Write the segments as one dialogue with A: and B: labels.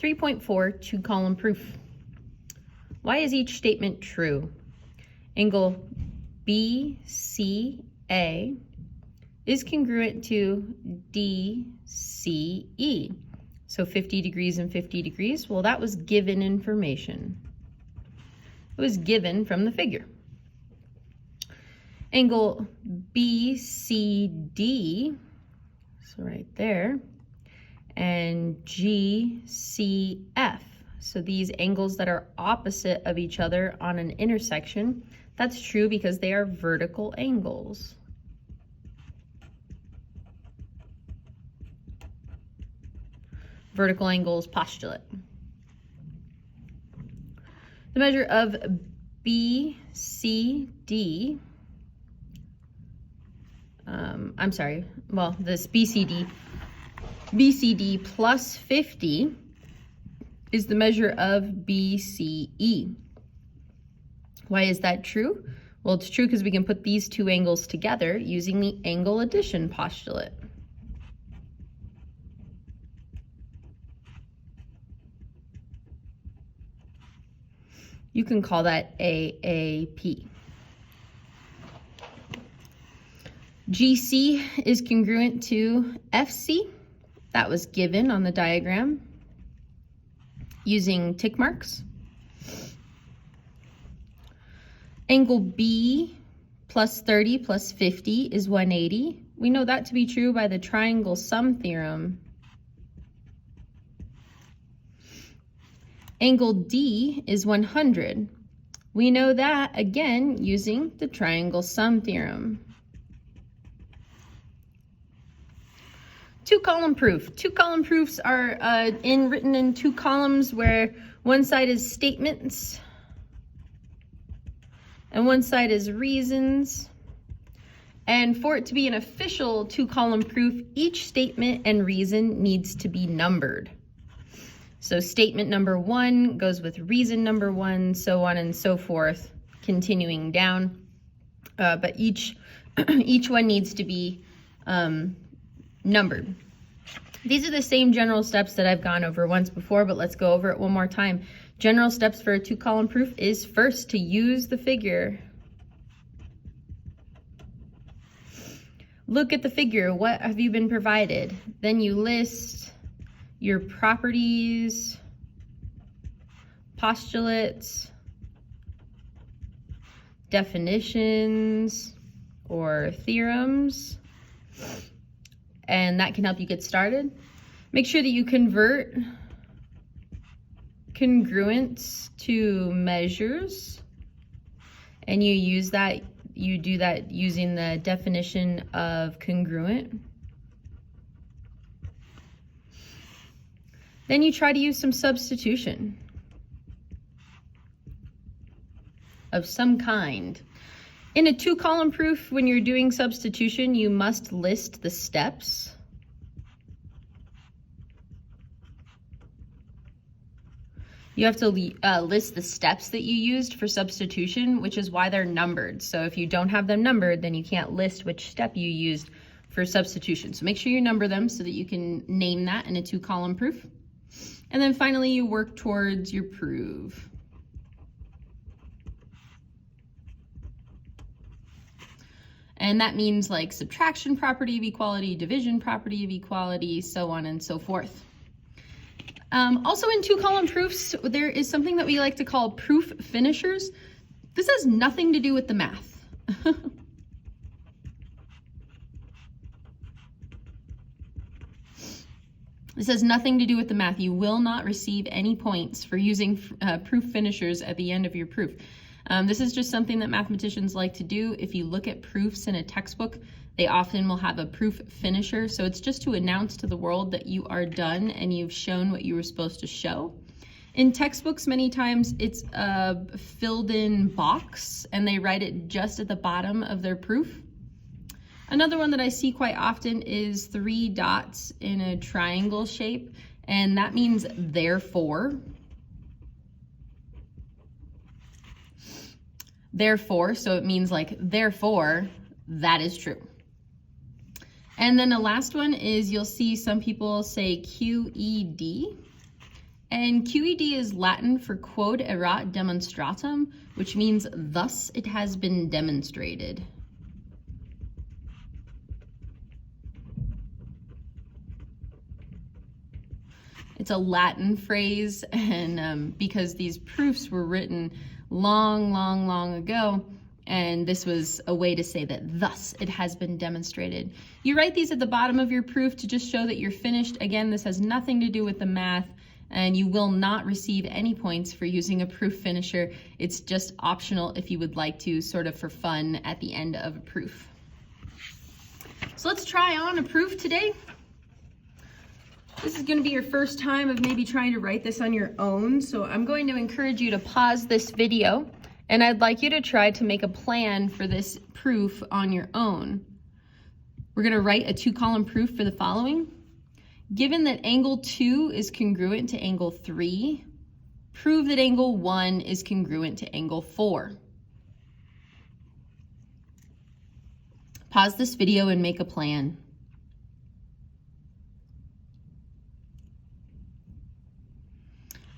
A: 3.4, two-column proof. Why is each statement true? Angle BCA is congruent to DCE. So 50 degrees and 50 degrees. Well, that was given information. It was given from the figure. Angle BCD, so right there, and GCF. So these angles that are opposite of each other on an intersection, that's true because they are vertical angles. Vertical angles postulate. The measure of BCD, this BCD plus 50 is the measure of BCE. Why is that true? Well, it's true because we can put these two angles together using the angle addition postulate. You can call that AAP. GC is congruent to FC. That was given on the diagram using tick marks. Angle B plus 30 plus 50 is 180. We know that to be true by the triangle sum theorem. Angle D is 100. We know that, again, using the triangle sum theorem. Two-column proof. Two-column proofs are written in two columns where one side is statements and one side is reasons. And for it to be an official two-column proof, each statement and reason needs to be numbered. So statement number 1 goes with reason number 1, so on and so forth, continuing down. But each one needs to be numbered. These are the same general steps that I've gone over once before, but let's go over it one more time. General steps for a two-column proof is first to use the figure. Look at the figure. What have you been provided? Then you list your properties, postulates, definitions, or theorems, and that can help you get started. Make sure that you convert congruence to measures, and you do that using the definition of congruent. Then you try to use some substitution of some kind. In a two-column proof, when you're doing substitution, you must list the steps. You have to list the steps that you used for substitution, which is why they're numbered. So if you don't have them numbered, then you can't list which step you used for substitution. So make sure you number them so that you can name that in a two-column proof. And then finally, you work towards your proof. And that means like subtraction property of equality, division property of equality, so on and so forth. Also in two-column proofs, there is something that we like to call proof finishers. This has nothing to do with the math. This has nothing to do with the math. You will not receive any points for using proof finishers at the end of your proof. This is just something that mathematicians like to do. If you look at proofs in a textbook, they often will have a proof finisher. So it's just to announce to the world that you are done and you've shown what you were supposed to show. In textbooks, many times it's a filled in box and they write it just at the bottom of their proof. Another one that I see quite often is 3 dots in a triangle shape, and that means therefore. Therefore, so it means like, therefore, that is true. And then the last one is you'll see some people say QED, And QED is Latin for quod erat demonstratum, which means thus it has been demonstrated. It's a Latin phrase, and because these proofs were written long ago, and this was a way to say that thus it has been demonstrated. You write these at the bottom of your proof to just show that you're finished. Again, this has nothing to do with the math, and you will not receive any points for using a proof finisher. It's just optional if you would like to, sort of for fun at the end of a proof. So let's try on a proof today. This is going to be your first time of maybe trying to write this on your own, so I'm going to encourage you to pause this video, and I'd like you to try to make a plan for this proof on your own. We're going to write a 2-column proof for the following. Given that angle 2 is congruent to angle 3, prove that angle 1 is congruent to angle 4. Pause this video and make a plan.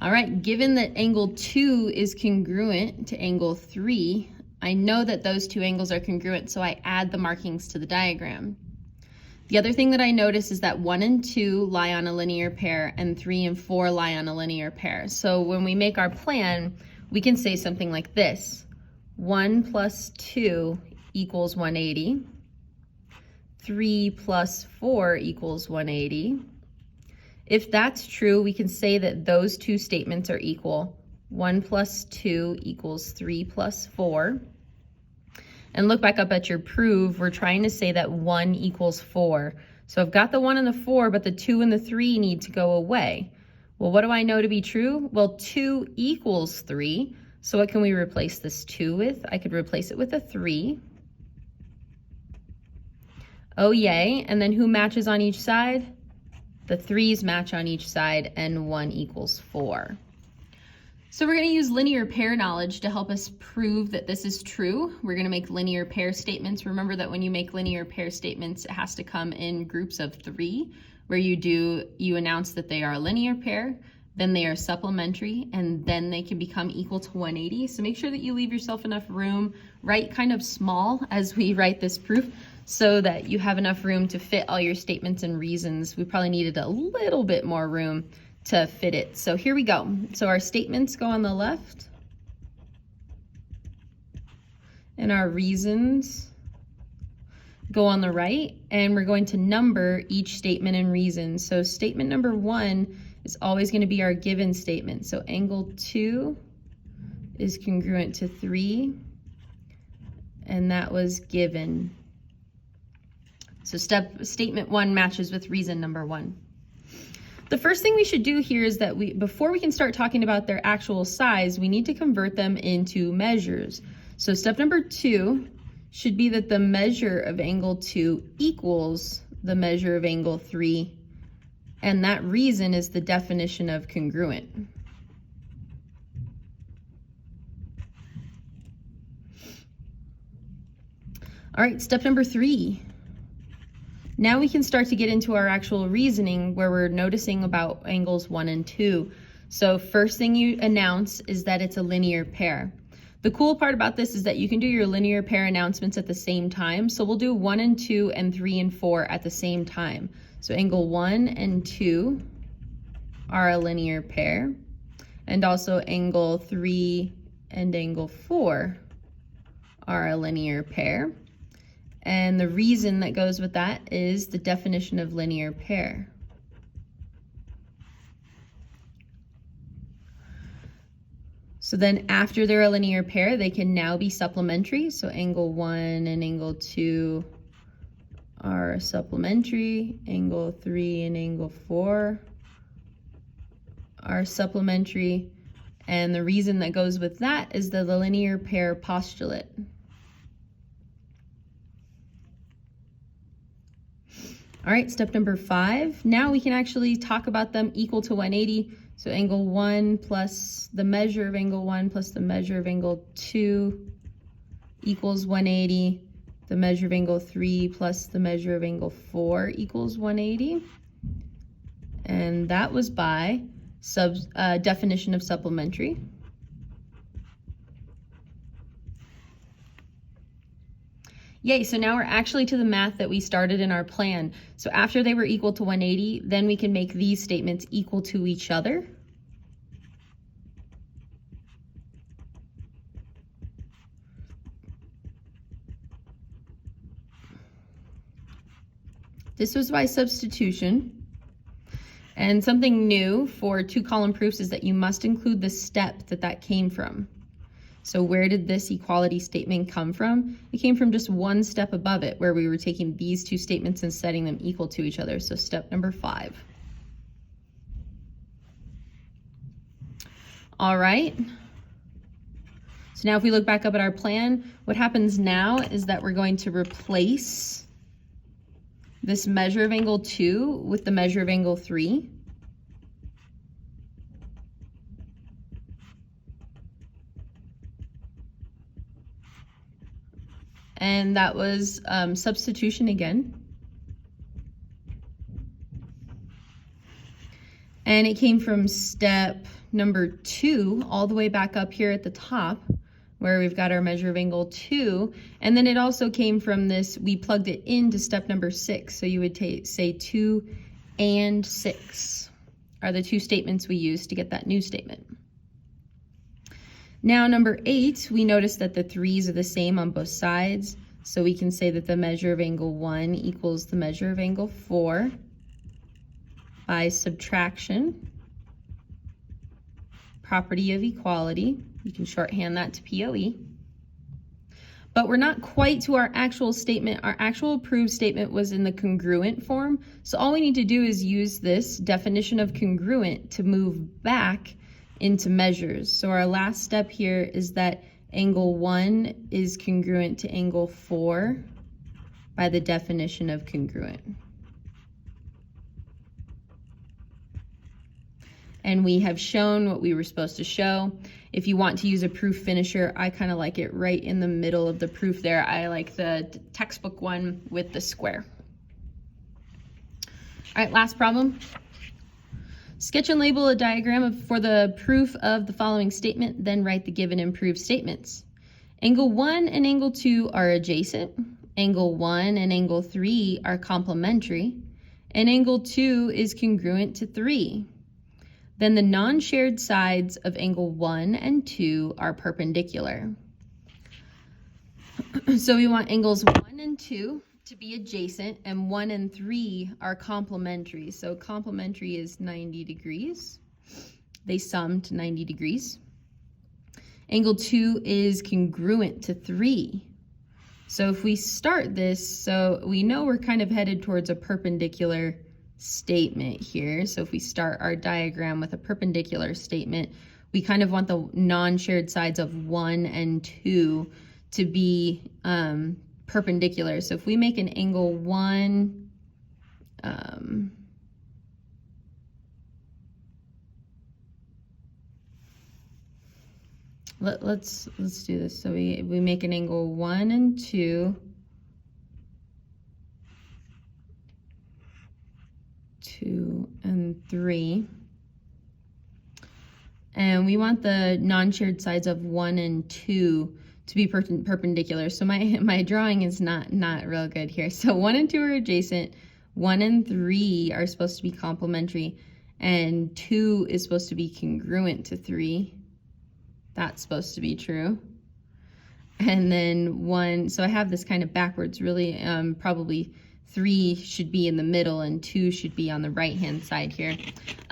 A: All right, given that angle 2 is congruent to angle 3, I know that those two angles are congruent, so I add the markings to the diagram. The other thing that I notice is that 1 and 2 lie on a linear pair and 3 and 4 lie on a linear pair. So when we make our plan, we can say something like this. 1 plus 2 equals 180. 3 plus 4 equals 180. If that's true, we can say that those two statements are equal. 1 plus 2 equals 3 plus 4. And look back up at your proof. We're trying to say that 1 equals 4. So I've got the 1 and the 4, but the 2 and the 3 need to go away. Well, what do I know to be true? Well, 2 equals 3. So what can we replace this 2 with? I could replace it with a 3. Oh, yay. And then who matches on each side? The 3's match on each side, and 1 equals 4. So we're going to use linear pair knowledge to help us prove that this is true. We're going to make linear pair statements. Remember that when you make linear pair statements, it has to come in groups of 3, where you announce that they are a linear pair, then they are supplementary, and then they can become equal to 180. So make sure that you leave yourself enough room, write kind of small as we write this proof, so that you have enough room to fit all your statements and reasons. We probably needed a little bit more room to fit it. So here we go. So our statements go on the left, and our reasons go on the right, and we're going to number each statement and reason. So statement number 1 is always going to be our given statement. So angle 2 is congruent to 3, and that was given. So statement 1 matches with reason number 1. The first thing we should do here is that before we can start talking about their actual size, we need to convert them into measures. So step number 2 should be that the measure of angle 2 equals the measure of angle 3, and that reason is the definition of congruent. All right, step number 3. Now we can start to get into our actual reasoning where we're noticing about angles 1 and 2. So first thing you announce is that it's a linear pair. The cool part about this is that you can do your linear pair announcements at the same time. So we'll do 1 and 2 and 3 and 4 at the same time. So angle 1 and 2 are a linear pair, and also angle 3 and angle 4 are a linear pair. And the reason that goes with that is the definition of linear pair. So then after they're a linear pair, they can now be supplementary. So angle 1 and angle 2 are supplementary. Angle 3 and angle 4 are supplementary. And the reason that goes with that is the linear pair postulate. All right, step number 5. Now we can actually talk about them equal to 180. So angle 1 plus the measure of angle 1 plus the measure of angle 2 equals 180. The measure of angle 3 plus the measure of angle 4 equals 180. And that was by definition of supplementary. Yay, so now we're actually to the math that we started in our plan. So after they were equal to 180, then we can make these statements equal to each other. This was by substitution. And something new for two-column proofs is that you must include the step that came from. So where did this equality statement come from? It came from just one step above it, where we were taking these two statements and setting them equal to each other. So step number 5. All right. So now if we look back up at our plan, what happens now is that we're going to replace this measure of angle 2 with the measure of angle 3. And that was substitution again. And it came from step number 2 all the way back up here at the top, where we've got our measure of angle 2. And then it also came from this, we plugged it into step number 6. So you would say 2 and 6 are the two statements we used to get that new statement. Now number 8, we notice that the 3's are the same on both sides. So we can say that the measure of angle 1 equals the measure of angle 4 by subtraction. Property of equality. You can shorthand that to POE. But we're not quite to our actual statement. Our actual proved statement was in the congruent form. So all we need to do is use this definition of congruent to move back into measures. So our last step here is that angle 1 is congruent to angle 4 by the definition of congruent. And we have shown what we were supposed to show. If you want to use a proof finisher, I kind of like it right in the middle of the proof there. I like the textbook one with the square. All right, last problem. Sketch and label a diagram for the proof of the following statement, then write the given and proved statements. Angle 1 and angle 2 are adjacent. Angle 1 and angle 3 are complementary. And angle 2 is congruent to 3. Then the non-shared sides of angle 1 and 2 are perpendicular. So we want angles 1 and 2 to be adjacent, and 1 and 3 are complementary. So complementary is 90 degrees. They sum to 90 degrees. Angle 2 is congruent to 3. So if we start this, so we know we're kind of headed towards a perpendicular statement here. So if we start our diagram with a perpendicular statement, we kind of want the non-shared sides of 1 and 2 to be perpendicular. So if we make an angle 1, let's do this. So we make an angle 1 and 2, 2 and 3, and we want the non-shared sides of 1 and 2 to be perpendicular. So my drawing is not real good here. So 1 and 2 are adjacent, 1 and 3 are supposed to be complementary, and 2 is supposed to be congruent to 3. That's supposed to be true. And then 1, so I have this kind of backwards, really. Probably 3 should be in the middle and 2 should be on the right-hand side here.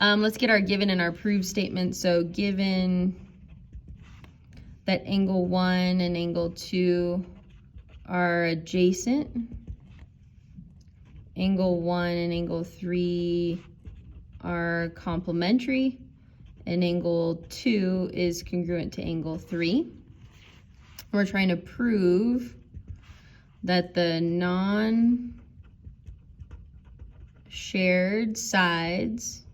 A: Let's get our given and our proved statement. So given that angle 1 and angle 2 are adjacent, angle 1 and angle 3 are complementary, and angle 2 is congruent to angle 3. We're trying to prove that the non-shared sides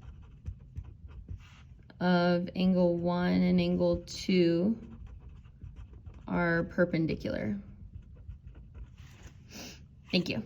A: of angle 1 and angle 2 are perpendicular. Thank you.